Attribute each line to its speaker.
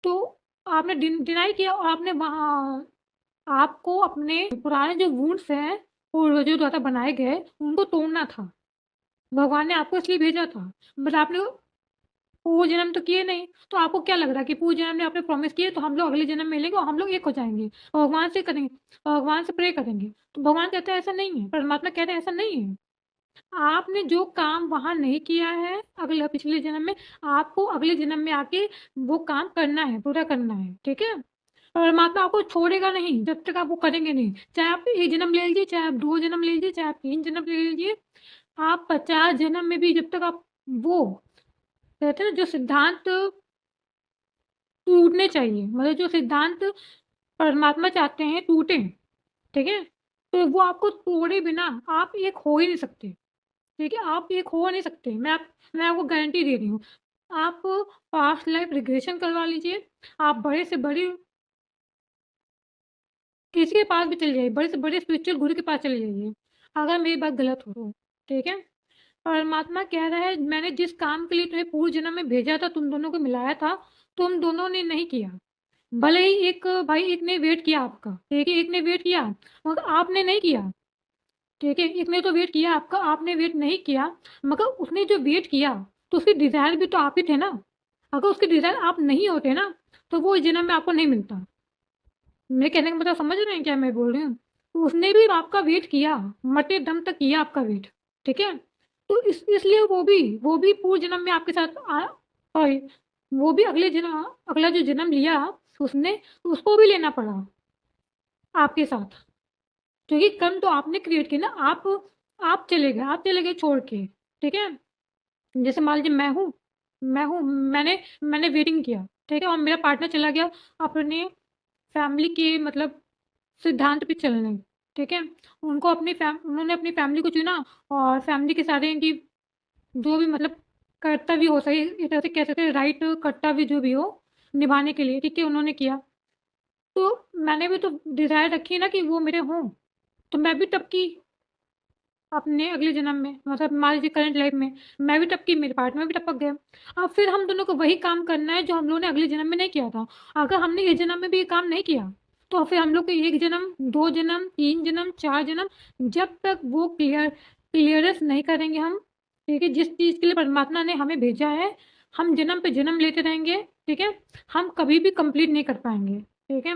Speaker 1: तो आपने डिनाई किया और आपने वहाँ आपको अपने पुराने जो वुंड्स हैं, पूर्वजों द्वारा बनाए गए, उनको तोड़ना था। भगवान ने आपको इसलिए भेजा था, बट आपने पूर्व जन्म तो किए नहीं। तो आपको क्या लग रहा है कि पूर्व जन्म में आपने प्रॉमिस किए तो हम लोग अगले जन्म में मिलेंगे और हम लोग एक हो जाएँगे, भगवान से करेंगे, भगवान से प्रे करेंगे। तो भगवान कहते हैं ऐसा नहीं है, परमात्मा कहते हैं ऐसा नहीं है। आपने जो काम वहाँ नहीं किया है अगले पिछले जन्म में, आपको अगले जन्म में आके वो काम करना है, पूरा करना है, ठीक है? परमात्मा आपको छोड़ेगा नहीं जब तक आप वो करेंगे नहीं। चाहे आप 1 जन्म ले लीजिए, चाहे आप 2 जन्म ले लीजिए, चाहे आप 3 जन्म ले लीजिए, आप 50 जन्म में भी जब तक आप वो कहते हैं ना जो सिद्धांत टूटने चाहिए, मतलब जो सिद्धांत परमात्मा चाहते हैं टूटे, ठीक है? तो वो आपको तोड़े बिना आप एक हो ही नहीं सकते, ठीक है? आप एक हो नहीं सकते। मैं आपको गारंटी दे रही हूँ। आप पास्ट लाइफ रिग्रेशन करवा लीजिए, आप बड़े से बड़ी किसी के पास भी चले जाइए, बड़े से बड़े स्पिरिचुअल गुरु के पास चले जाइए, अगर मेरी बात गलत हो तो, ठीक है? परमात्मा कह रहा है मैंने जिस काम के लिए तुम्हें पूर्व जन्म में भेजा था, तुम दोनों को मिलाया था, तुम दोनों ने नहीं किया। भले ही एक भाई एक ने वेट किया आपका, ठीक है? एक ने वेट किया, मगर आपने नहीं किया, ठीक है? एक ने तो वेट किया आपका, आपने वेट नहीं किया, मगर उसने जो वेट किया, तो उसकी डिज़ायर भी तो आप ही थे ना। अगर उसकी डिज़ायर आप नहीं होते ना, तो वो इस जन्म में आपको नहीं मिलता। मेरे कहने का मतलब समझ रहे हैं क्या मैं बोल रही हूँ? तो उसने भी आपका वेट किया, मरते दम तक किया आपका वेट, ठीक है? तो इसलिए वो भी पूर्व जन्म में आपके साथ सॉरी, वो भी अगला जो जन्म लिया उसने, उसको भी लेना पड़ा आपके साथ, क्योंकि कर्म तो आपने क्रिएट किए ना। आप चले गए छोड़ के, ठीक है? जैसे मान लीजिए मैंने वेटिंग किया, ठीक है? और मेरा पार्टनर चला गया अपने फैमिली के मतलब सिद्धांत पे चलने, ठीक है? उन्होंने अपनी फैमिली को चुना और फैमिली के सारे इनकी जो भी मतलब कर्तव्य हो सही एक तरह से कह सकते हैं, राइट कर्तव्य जो भी हो निभाने के लिए, ठीक है? उन्होंने किया। तो मैंने भी तो डिज़ायर रखी ना कि वो मेरे हों, तो मैं भी तब की अपने अगले जन्म में, मतलब मान लीजिए करंट लाइफ में मैं भी टपकी, मेरे पार्टनर भी टपक गए। अब फिर हम दोनों को वही काम करना है जो हम लोगों ने अगले जन्म में नहीं किया था। अगर हमने इस जन्म में भी ये काम नहीं किया, तो फिर हम लोग को 1 जन्म, 2 जन्म, 3 जन्म, 4 जन्म, जब तक वो क्लियरेंस नहीं करेंगे हम, ठीक है? जिस चीज़ के लिए परमात्मा ने हमें भेजा है, हम जन्म पे जन्म लेते रहेंगे, ठीक है? हम कभी भी कंप्लीट नहीं कर पाएँगे, ठीक है?